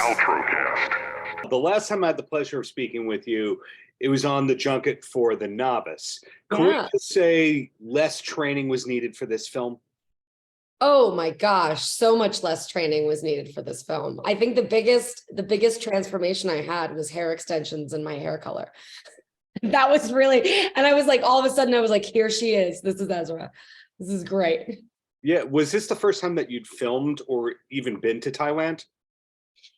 Paltrocast. The last time I had the pleasure of speaking with you, it was on the junket for The Novice. Can we just say less training was needed for this film? Oh my gosh, so much less training was needed for this film. I think the biggest transformation I had was hair extensions and my hair color. That was really, and I was like, all of a sudden I was like, here she is. This is Ezra. This is great. Yeah. Was this the first time that you'd filmed or even been to Thailand?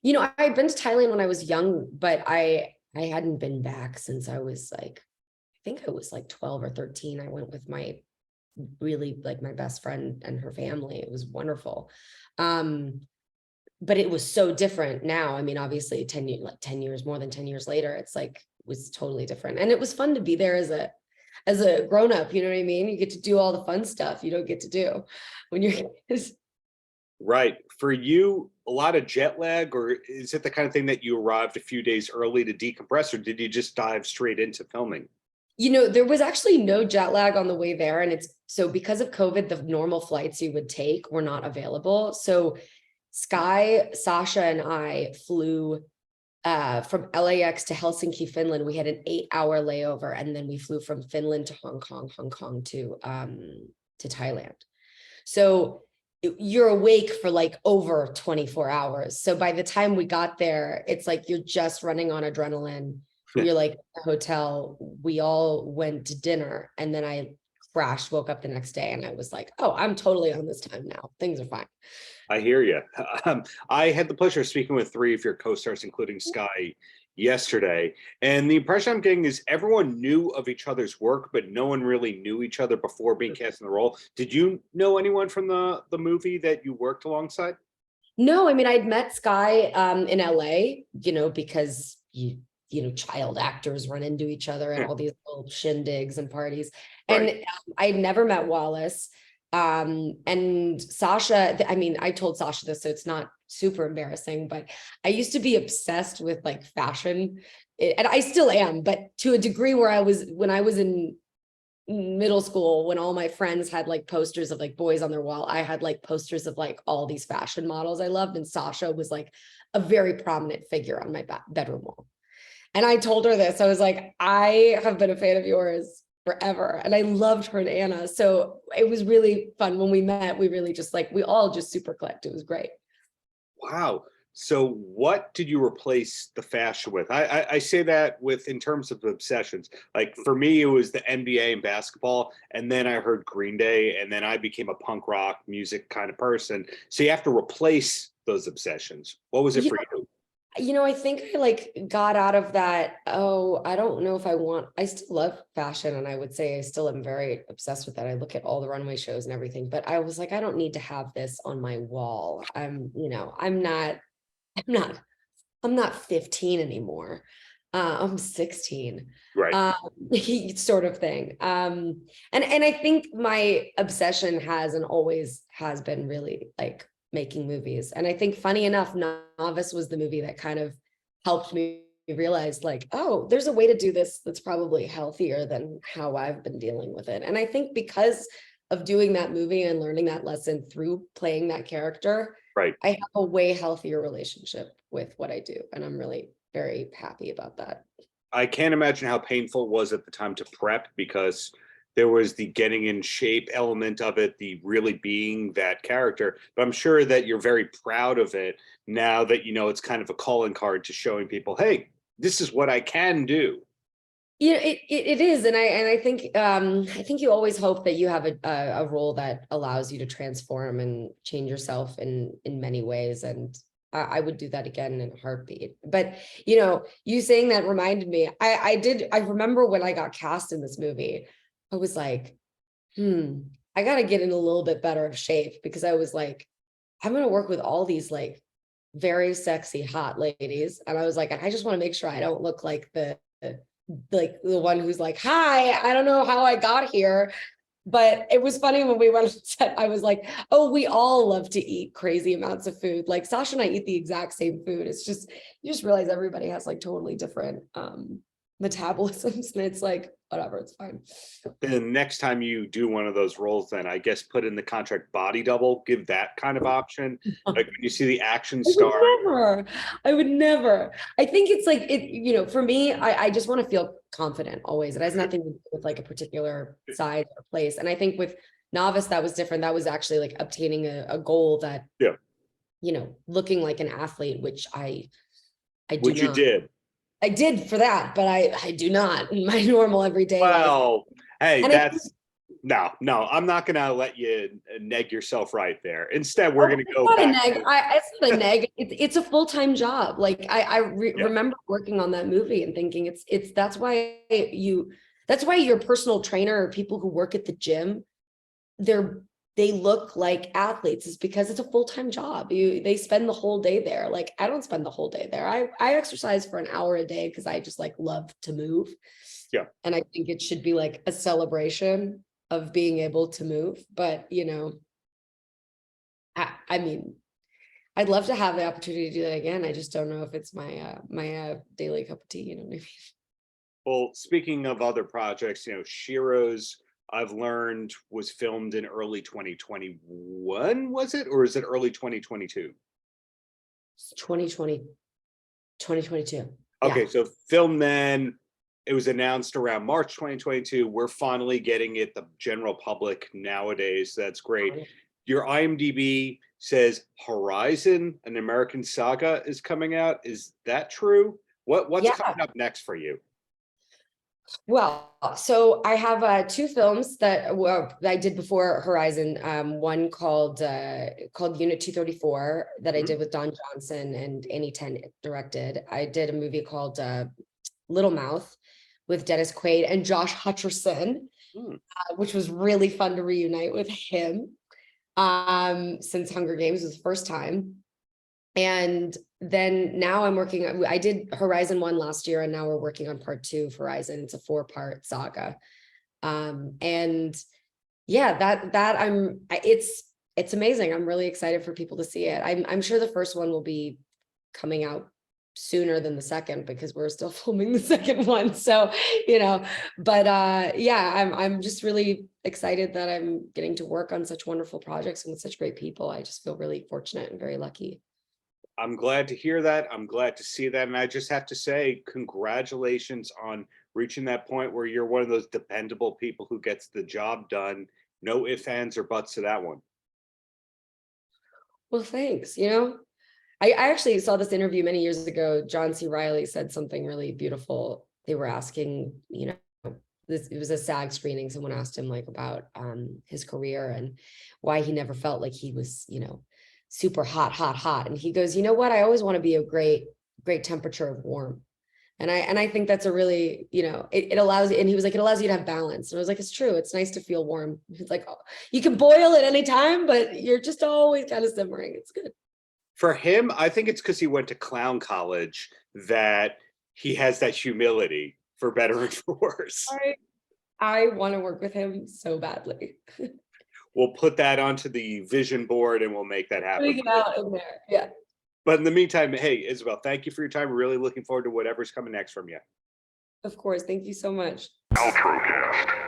You know, I had been to Thailand when I was young, but I hadn't been back since I was like, I think I was like 12 or 13. I went with my my best friend and her family. It was wonderful. But it was so different now. I mean, obviously 10 years, more than 10 years later, it's like, it was totally different. And it was fun to be there as a grown-up, you know what I mean? You get to do all the fun stuff you don't get to do when you're kids. Right. For you, a lot of jet lag, or is it the kind of thing that you arrived a few days early to decompress, or did you just dive straight into filming? You know, there was actually no jet lag on the way there. And it's so because of COVID, the normal flights you would take were not available. So Sky, Sasha, and I flew from LAX to Helsinki, Finland. We had an 8-hour layover, and then we flew from Finland to Hong Kong to Thailand. So you're awake for like over 24 hours. So by the time we got there, it's like you're just running on adrenaline. You're like in the hotel. We all went to dinner, and then I crashed, woke up the next day, and I was like, oh, I'm totally on this time now. Things are fine. I hear you. I had the pleasure of speaking with 3 of your co-stars, including Sky, yesterday. And the impression I'm getting is everyone knew of each other's work, but no one really knew each other before being cast in the role. Did you know anyone from the movie that you worked alongside? No, I mean, I'd met Sky in LA, you know, because you know, child actors run into each other at all these little shindigs and parties. Right. And I'd never met Wallace. And Sasha, I mean, I told Sasha this, so it's not super embarrassing, but I used to be obsessed with like fashion, and I still am, but to a degree where when I was in middle school, when all my friends had like posters of like boys on their wall, I had like posters of like all these fashion models I loved. And Sasha was like a very prominent figure on my bedroom wall. And I told her this, I was like, I have been a fan of yours forever. And I loved her and Anna. So it was really fun when we met. We really just we all just super clicked. It was great. Wow. So what did you replace the fashion with? I say that in terms of obsessions. Like for me, it was the NBA and basketball. And then I heard Green Day, and then I became a punk rock music kind of person. So you have to replace those obsessions. What was it for you? You know, I think I got out of that. Oh, I don't know if I still love fashion, and I would say I still am very obsessed with that. I look at all the runway shows and everything, but I was like, I don't need to have this on my wall. I'm not 15 anymore. I'm 16. Right. Sort of thing. And I think my obsession has and always has been really like making movies. And I think funny enough, Novice was the movie that kind of helped me realize like, oh, there's a way to do this that's probably healthier than how I've been dealing with it. And I think because of doing that movie and learning that lesson through playing that character, right, I have a way healthier relationship with what I do. And I'm really very happy about that. I can't imagine how painful it was at the time to prep, because there was the getting in shape element of it, the really being that character. But I'm sure that you're very proud of it now that, you know, it's kind of a calling card to showing people, hey, this is what I can do. Yeah, it is. And I think you always hope that you have a role that allows you to transform and change yourself in many ways. And I would do that again in a heartbeat. But, you know, you saying that reminded me, I remember when I got cast in this movie, I was like, I got to get in a little bit better of shape, because I was like, I'm going to work with all these like very sexy, hot ladies. And I was like, I just want to make sure I don't look like the one who's like, hi, I don't know how I got here. But it was funny when we went on set, I was like, oh, we all love to eat crazy amounts of food. Like Sasha and I eat the exact same food. It's just, you just realize everybody has like totally different metabolisms, and it's like, whatever, it's fine. The next time you do one of those roles, then I guess put in the contract body double, give that kind of option. Like when you see the action star. I would never. I think it's like it, for me, I just want to feel confident always. It has nothing to do with like a particular size or place. And I think with novice, that was different. That was actually like obtaining a goal that, looking like an athlete, which I do Which you not. did. I did for that, but I do not in my normal everyday life. Well, hey, And that's no, I'm not gonna let you neg yourself right there. Instead, we're gonna go back. It's not a neg. It's a full-time job. Like I remember working on that movie and thinking that's why your personal trainer or people who work at the gym, they look like athletes, is because it's a full-time job. They spend the whole day there. Like I don't spend the whole day there. I exercise for an hour a day because I just like love to move. Yeah. And I think it should be like a celebration of being able to move. But I mean, I'd love to have the opportunity to do that again. I just don't know if it's my daily cup of tea, you know what I mean? Well, speaking of other projects, Sheroes, I've learned was filmed in early 2021, was it? Or is it early 2022? 2020, 2022. Okay, Yeah. so film then, it was announced around March 2022. We're finally getting it the general public nowadays. That's great. Your IMDb says Horizon, an American Saga, is coming out. Is that true? What's coming up next for you? Well, so I have two films that I did before Horizon. One called Unit 234 that I did with Don Johnson and Annie Ten directed. I did a movie called Little Mouth with Dennis Quaid and Josh Hutcherson, which was really fun to reunite with him since Hunger Games was the first time. And then now I did Horizon 1 last year, and now we're working on part 2 of Horizon. It's a 4-part saga. And yeah, it's amazing. I'm really excited for people to see it. I'm sure the first one will be coming out sooner than the second because we're still filming the second one. So, but I'm just really excited that I'm getting to work on such wonderful projects and with such great people. I just feel really fortunate and very lucky. I'm glad to hear that. I'm glad to see that. And I just have to say, congratulations on reaching that point where you're one of those dependable people who gets the job done. No ifs, ands, or buts to that one. Well, thanks. I actually saw this interview many years ago. John C. Reilly said something really beautiful. They were asking, it was a SAG screening. Someone asked him like about his career and why he never felt like he was, super hot. And he goes, you know what? I always want to be a great temperature of warm. And I think that's a really, it allows, and he was like, it allows you to have balance. And I was like, it's true. It's nice to feel warm. It's like, you can boil at any time, but you're just always kind of simmering. It's good. For him, I think it's because he went to clown college that he has that humility, for better and for worse. I want to work with him so badly. We'll put that onto the vision board and we'll make that happen. Get out in there. Yeah. But in the meantime, hey, Isabelle, thank you for your time. We're really looking forward to whatever's coming next from you. Of course. Thank you so much. Paltrocast.